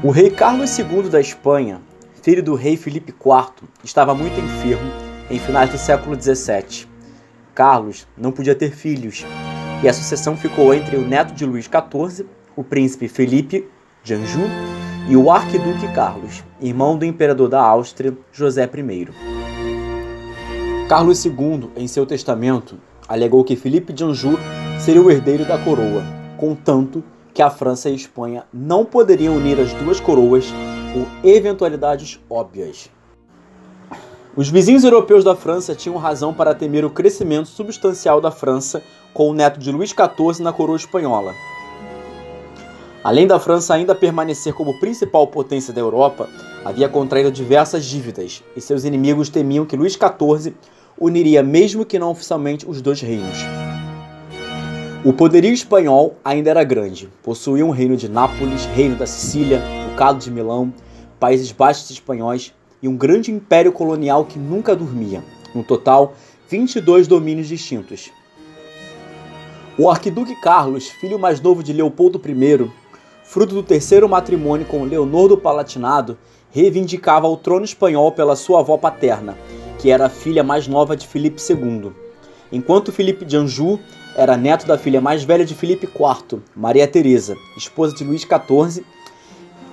O rei Carlos II da Espanha, filho do rei Filipe IV, estava muito enfermo em finais do século XVII. Carlos não podia ter filhos e a sucessão ficou entre o neto de Luís XIV, o príncipe Felipe de Anjou, e o arquiduque Carlos, irmão do imperador da Áustria, José I. Carlos II, em seu testamento, alegou que Felipe de Anjou seria o herdeiro da coroa, contanto que a França e a Espanha não poderiam unir as duas coroas por eventualidades óbvias. Os vizinhos europeus da França tinham razão para temer o crescimento substancial da França com o neto de Luís XIV na coroa espanhola. Além da França ainda permanecer como principal potência da Europa, havia contraído diversas dívidas, e seus inimigos temiam que Luís XIV uniria mesmo que não oficialmente os dois reinos. O poderio espanhol ainda era grande, possuía um reino de Nápoles, reino da Sicília, ducado de Milão, Países Baixos espanhóis e um grande império colonial que nunca dormia, no total 22 domínios distintos. O arquiduque Carlos, filho mais novo de Leopoldo I, fruto do terceiro matrimônio com Leonor do Palatinado, reivindicava o trono espanhol pela sua avó paterna, que era a filha mais nova de Filipe II, enquanto Filipe de Anjou era neto da filha mais velha de Filipe IV, Maria Teresa, esposa de Luís XIV.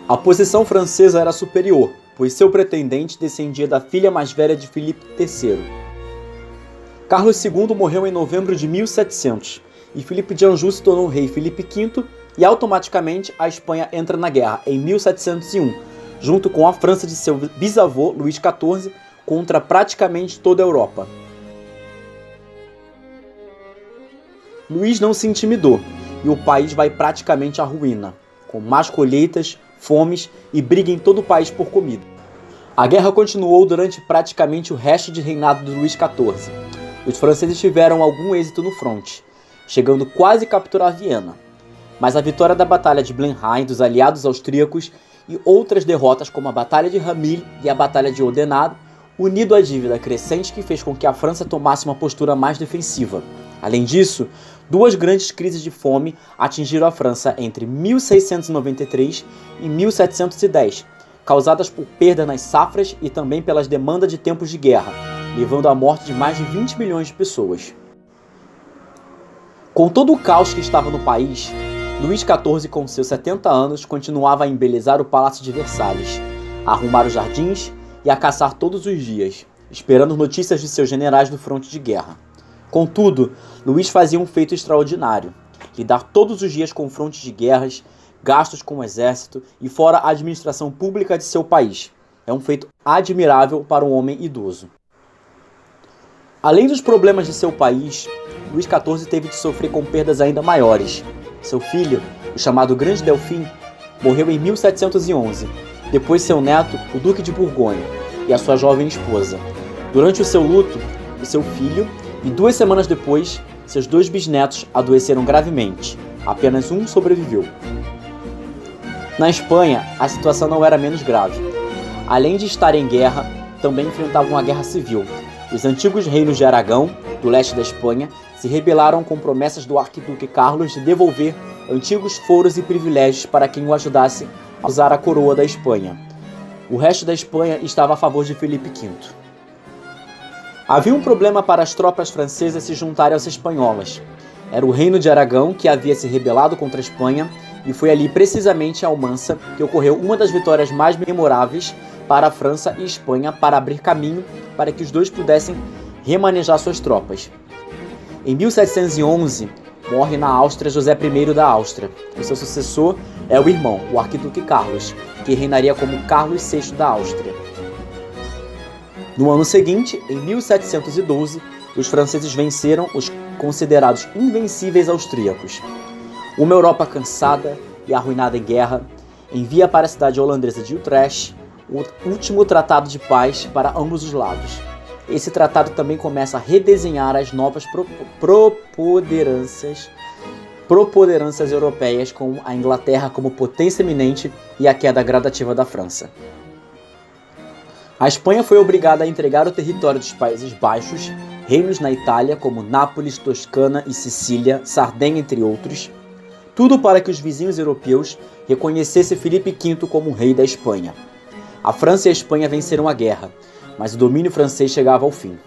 A posição francesa era superior, pois seu pretendente descendia da filha mais velha de Filipe III. Carlos II morreu em novembro de 1700, e Filipe de Anjou se tornou rei Filipe V, e automaticamente a Espanha entra na guerra em 1701, junto com a França de seu bisavô Luís XIV, contra praticamente toda a Europa. Luís não se intimidou, e o país vai praticamente à ruína, com más colheitas, fomes e briga em todo o país por comida. A guerra continuou durante praticamente o resto de reinado de Luís XIV. Os franceses tiveram algum êxito no fronte, chegando quase a capturar Viena. Mas a vitória da Batalha de Blenheim dos aliados austríacos e outras derrotas como a Batalha de Ramillies e a Batalha de Oudenarde, unido à dívida crescente que fez com que a França tomasse uma postura mais defensiva. Além disso, duas grandes crises de fome atingiram a França entre 1693 e 1710, causadas por perda nas safras e também pelas demandas de tempos de guerra, levando à morte de mais de 20 milhões de pessoas. Com todo o caos que estava no país, Luís XIV, com seus 70 anos, continuava a embelezar o Palácio de Versalhes, a arrumar os jardins e a caçar todos os dias, esperando notícias de seus generais do fronte de guerra. Contudo, Luís fazia um feito extraordinário: lidar todos os dias com frontes de guerras, gastos com o exército e fora a administração pública de seu país. É um feito admirável para um homem idoso. Além dos problemas de seu país, Luís XIV teve de sofrer com perdas ainda maiores. Seu filho, o chamado Grande Delfim, morreu em 1711, depois seu neto, o Duque de Borgonha, e a sua jovem esposa. Durante o seu luto, o seu filho, e 2 semanas depois, seus 2 bisnetos adoeceram gravemente. Apenas um sobreviveu. Na Espanha, a situação não era menos grave. Além de estar em guerra, também enfrentavam uma guerra civil. Os antigos reinos de Aragão, do leste da Espanha, se rebelaram com promessas do arquiduque Carlos de devolver antigos foros e privilégios para quem o ajudasse a usar a coroa da Espanha. O resto da Espanha estava a favor de Filipe V. Havia um problema para as tropas francesas se juntarem às espanholas. Era o reino de Aragão que havia se rebelado contra a Espanha, e foi ali precisamente em Almansa que ocorreu uma das vitórias mais memoráveis para a França e Espanha para abrir caminho para que os dois pudessem remanejar suas tropas. Em 1711, morre na Áustria José I da Áustria. O seu sucessor é o irmão, o arquiduque Carlos, que reinaria como Carlos VI da Áustria. No ano seguinte, em 1712, os franceses venceram os considerados invencíveis austríacos. Uma Europa cansada e arruinada em guerra envia para a cidade holandesa de Utrecht o último tratado de paz para ambos os lados. Esse tratado também começa a redesenhar as novas propoderâncias europeias, com a Inglaterra como potência eminente e a queda gradativa da França. A Espanha foi obrigada a entregar o território dos Países Baixos, reinos na Itália como Nápoles, Toscana e Sicília, Sardenha, entre outros, Tudo para que os vizinhos europeus reconhecessem Filipe V como rei da Espanha. A França e a Espanha venceram a guerra, mas o domínio francês chegava ao fim.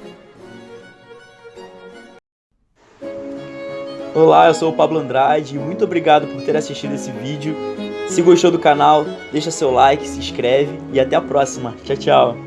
Olá, eu sou o Pablo Andrade e muito obrigado por ter assistido esse vídeo. Se gostou do canal, deixa seu like, se inscreve e até a próxima. Tchau, tchau!